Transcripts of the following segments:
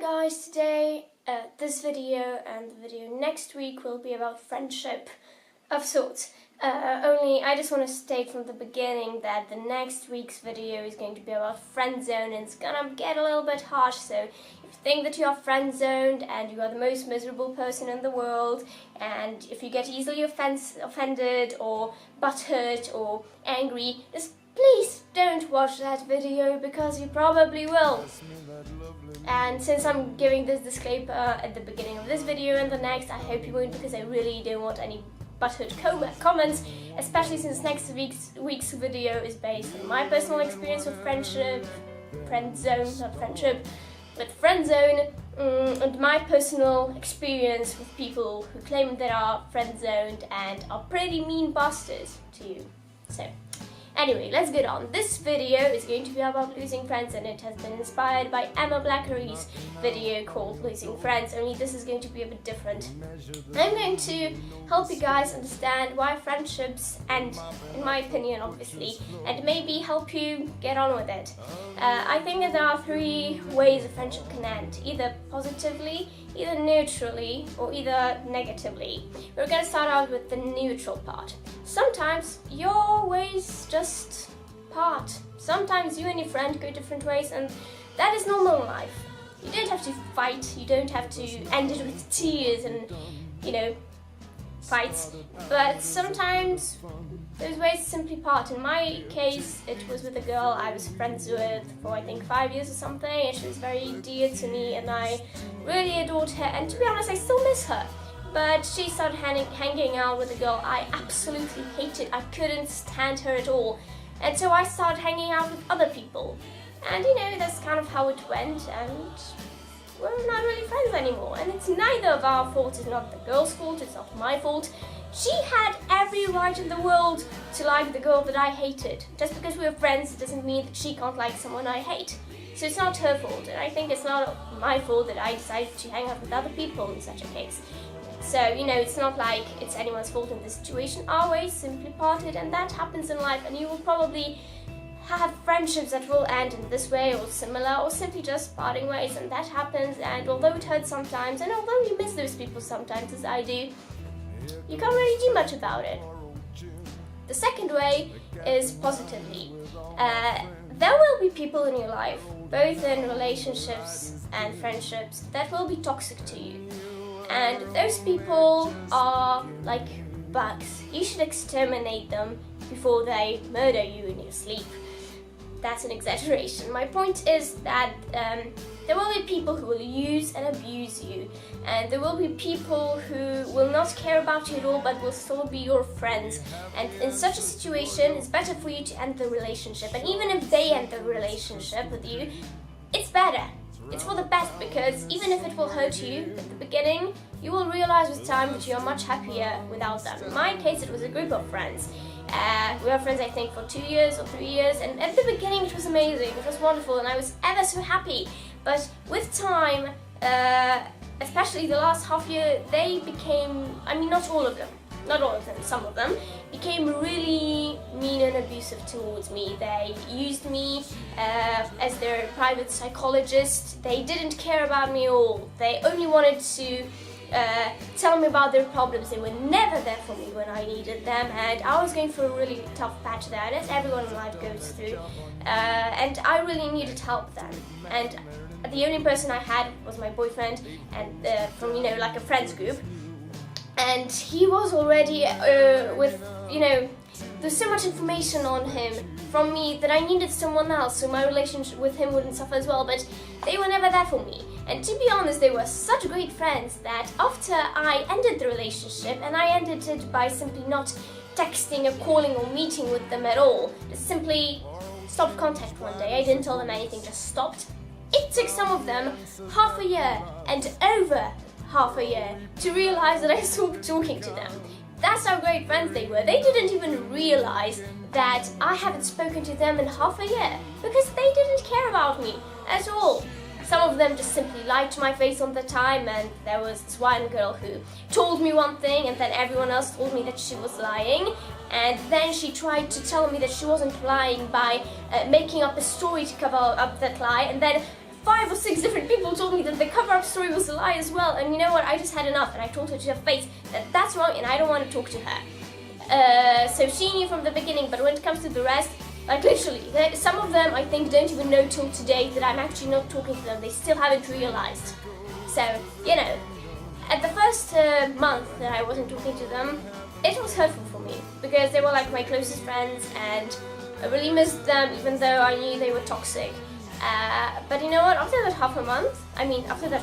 guys, today this video and the video next week will be about friendship of sorts. Only I just want to state from the beginning that the next week's video is going to be about friend zone, and it's gonna get a little bit harsh. So if you think that you are friend zoned and you are the most miserable person in the world, and if you get easily offended or butthurt or angry, just please don't watch that video, because you probably will. And since I'm giving this disclaimer at the beginning of this video and the next, I hope you won't, because I really don't want any butthurt comments, especially since next week's video is based on my personal experience with friend zone, not friendship, but friend zone, and my personal experience with people who claim they are friend zoned and are pretty mean bastards to you. So anyway, let's get on. This video is going to be about losing friends, and it has been inspired by Emma Blackery's video called Losing Friends, only this is going to be a bit different. I'm going to help you guys understand why friendships end, in my opinion obviously, and maybe help you get on with it. I think that there are three ways a friendship can end: either positively, either neutrally, or either negatively. We're going to start out with the neutral part. Sometimes your ways just part. Sometimes you and your friend go different ways, and that is normal in life. You don't have to fight, you don't have to end it with tears and, fights, but sometimes those ways simply part. In my case, it was with a girl I was friends with for I think 5 years or something, and she was very dear to me and I really adored her, and to be honest I still miss her. But she started hanging out with a girl I absolutely hated. I couldn't stand her at all. And so I started hanging out with other people. And that's kind of how it went, and we're not really friends anymore. And it's neither of our fault. It's not the girl's fault, it's not my fault. She had every right in the world to like the girl that I hated. Just because we're friends doesn't mean that she can't like someone I hate. So it's not her fault, and I think it's not my fault that I decided to hang out with other people in such a case. So, it's not like it's anyone's fault in this situation. Our ways simply parted, and that happens in life, and you will probably have friendships that will end in this way or similar, or simply just parting ways, and that happens. And although it hurts sometimes, and although you miss those people sometimes, as I do, you can't really do much about it. The second way is positively. There will be people in your life, both in relationships and friendships, that will be toxic to you. And those people are like bugs. You should exterminate them before they murder you in your sleep. That's an exaggeration. My point is that there will be people who will use and abuse you, and there will be people who will not care about you at all but will still be your friends. And in such a situation, it's better for you to end the relationship. And even if they end the relationship with you, it's better. It's for the best, because even if it will hurt you at the beginning, you will realize with time that you are much happier without them. In my case, it was a group of friends. We were friends, I think, for 2 years or 3 years, and at the beginning it was amazing, it was wonderful, and I was ever so happy. But with time, especially the last half year, they became, not all of them, some of them, became really mean and abusive towards me. They used me as their private psychologist. They didn't care about me at all. They only wanted to tell me about their problems. They were never there for me when I needed them, and I was going through a really tough patch there, and as everyone in life goes through, and I really needed help then. And the only person I had was my boyfriend, and from like a friends group. And he was already with, there's so much information on him from me that I needed someone else, so my relationship with him wouldn't suffer as well, but they were never there for me. And to be honest, they were such great friends that after I ended the relationship, and I ended it by simply not texting or calling or meeting with them at all, just simply stopped contact one day. I didn't tell them anything, just stopped. It took some of them half a year and over half a year to realize that I stopped talking to them. That's how great friends they were. They didn't even realize that I haven't spoken to them in half a year, because they didn't care about me at all. Some of them just simply lied to my face all the time, and there was this one girl who told me one thing and then everyone else told me that she was lying, and then she tried to tell me that she wasn't lying by making up a story to cover up that lie, and then 5 or 6 different people told me that the grown-up story was a lie as well, and you know what, I just had enough, and I told her to her face that that's wrong and I don't want to talk to her. So she knew from the beginning, but when it comes to the rest, like literally, some of them I think don't even know till today that I'm actually not talking to them. They still haven't realized. So, you know, at the first month that I wasn't talking to them, it was hurtful for me because they were like my closest friends and I really missed them even though I knew they were toxic. But you know what, after that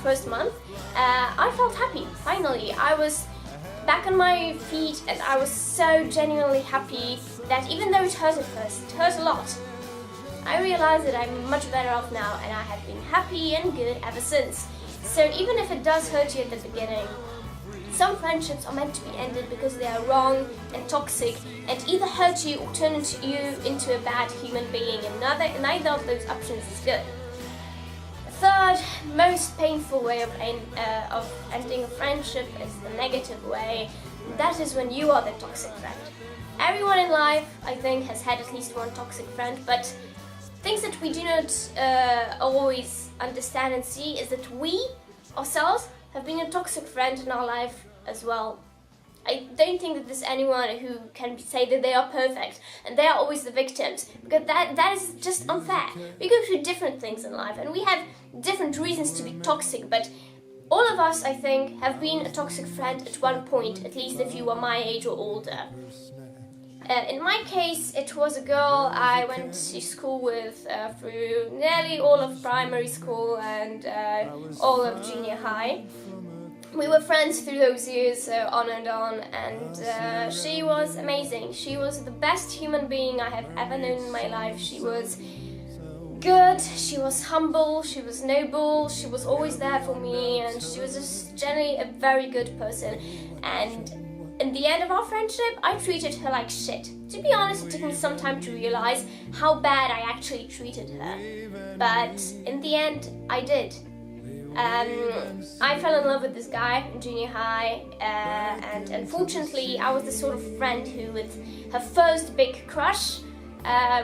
first month, I felt happy, finally. I was back on my feet and I was so genuinely happy that even though it hurt at first, it hurt a lot, I realized that I'm much better off now and I have been happy and good ever since. So even if it does hurt you at the beginning, some friendships are meant to be ended because they are wrong and toxic and either hurt you or turn you into a bad human being, and neither of those options is good. The third most painful way of ending a friendship is the negative way. That is when you are the toxic friend. Everyone in life, I think, has had at least one toxic friend, but things that we do not always understand and see is that we, ourselves, have been a toxic friend in our life as well. I don't think that there's anyone who can say that they are perfect and they are always the victims, because that is just unfair. We go through different things in life and we have different reasons to be toxic, but all of us, I think, have been a toxic friend at one point, at least if you were my age or older. In my case, it was a girl I went to school with through nearly all of primary school and all of junior high. We were friends through those years, on and on, and she was amazing. She was the best human being I have ever known in my life. She was good, she was humble, she was noble, she was always there for me, and she was just generally a very good person. And in the end of our friendship, I treated her like shit. To be honest, it took me some time to realize how bad I actually treated her. But in the end, I did. I fell in love with this guy in junior high, and unfortunately I was the sort of friend who, with her first big crush,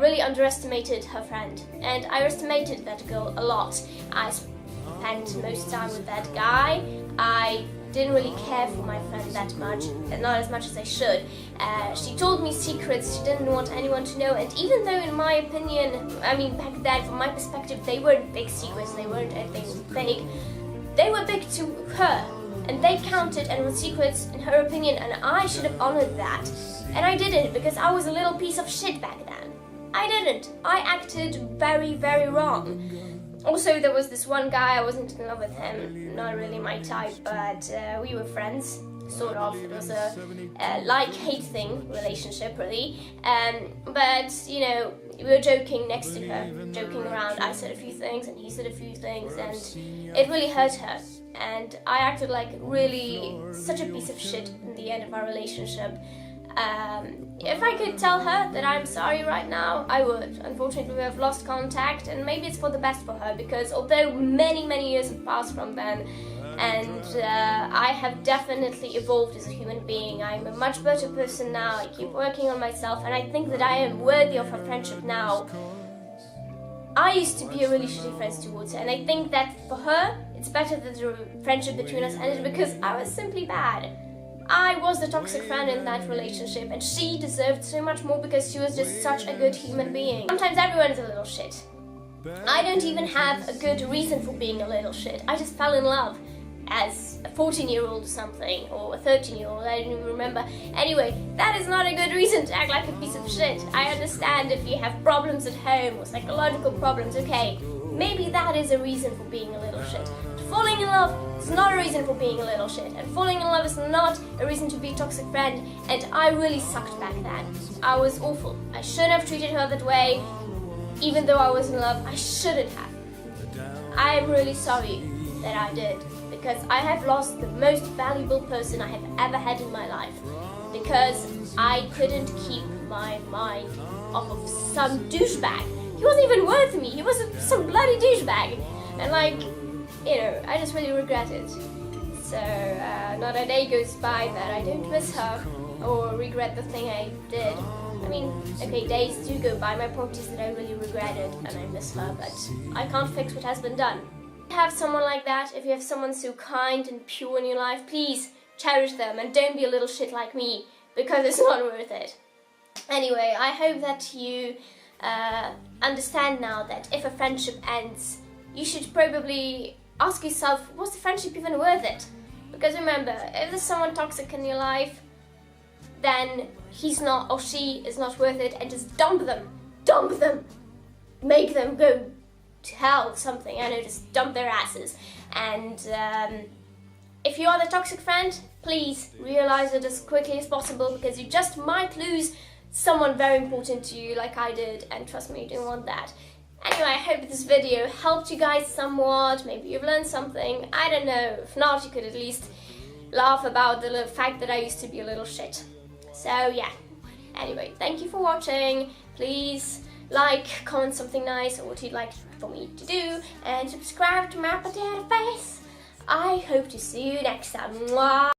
really underestimated her friend. And I underestimated that girl a lot. I spent most time with that guy. I didn't really care for my friend that much, and not as much as I should. She told me secrets she didn't want anyone to know, and even though in my opinion, back then from my perspective, they weren't big secrets, they weren't anything big, they were big to her, and they counted and were secrets in her opinion, and I should have honored that. And I didn't, because I was a little piece of shit back then. I didn't. I acted very, very wrong. Also, there was this one guy, I wasn't in love with him, not really my type, but we were friends, sort of. It was a like-hate thing, relationship, really. But, you know, we were joking next to her, joking around. I said a few things and he said a few things, and it really hurt her. And I acted like really such a piece of shit in the end of our relationship. If I could tell her that I'm sorry right now, I would. Unfortunately, we have lost contact, and maybe it's for the best for her, because although many, many years have passed from then, and I have definitely evolved as a human being, I'm a much better person now, I keep working on myself, and I think that I am worthy of her friendship now. I used to be a really shitty friend towards her, and I think that for her, it's better that the friendship between us ended because I was simply bad. I was the toxic friend in that relationship, and she deserved so much more because she was just such a good human being. Sometimes everyone is a little shit. I don't even have a good reason for being a little shit. I just fell in love as a 14-year-old or something, or a 13-year-old, I don't even remember. Anyway, that is not a good reason to act like a piece of shit. I understand if you have problems at home or psychological problems, okay, maybe that is a reason for being a little shit. Falling in love is not a reason for being a little shit, and falling in love is not a reason to be a toxic friend, and I really sucked back then. I was awful. I shouldn't have treated her that way, even though I was in love. I shouldn't have. I am really sorry that I did, because I have lost the most valuable person I have ever had in my life, because I couldn't keep my mind off of some douchebag. He wasn't even worth me. He was some bloody douchebag, and you know, I just really regret it. So, not a day goes by that I don't miss her or regret the thing I did. I mean, okay, days do go by. My point is that I really regret it and I miss her, but I can't fix what has been done. have someone like that, if you have someone so kind and pure in your life, please cherish them and don't be a little shit like me, because it's not worth it. Anyway, I hope that you understand now that if a friendship ends, you should probably ask yourself, was the friendship even worth it? Because remember, if there's someone toxic in your life, then he's not or she is not worth it, and just dump them, make them go to hell or something, I know, just dump their asses. And if you are the toxic friend, please realize it as quickly as possible, because you just might lose someone very important to you like I did, and trust me, you don't want that. Anyway, I hope this video helped you guys somewhat. Maybe you've learned something, I don't know. If not, you could at least laugh about the fact that I used to be a little shit. So yeah, anyway, thank you for watching. Please like, comment something nice or what you'd like for me to do, and subscribe to my potato face. I hope to see you next time. Mwah!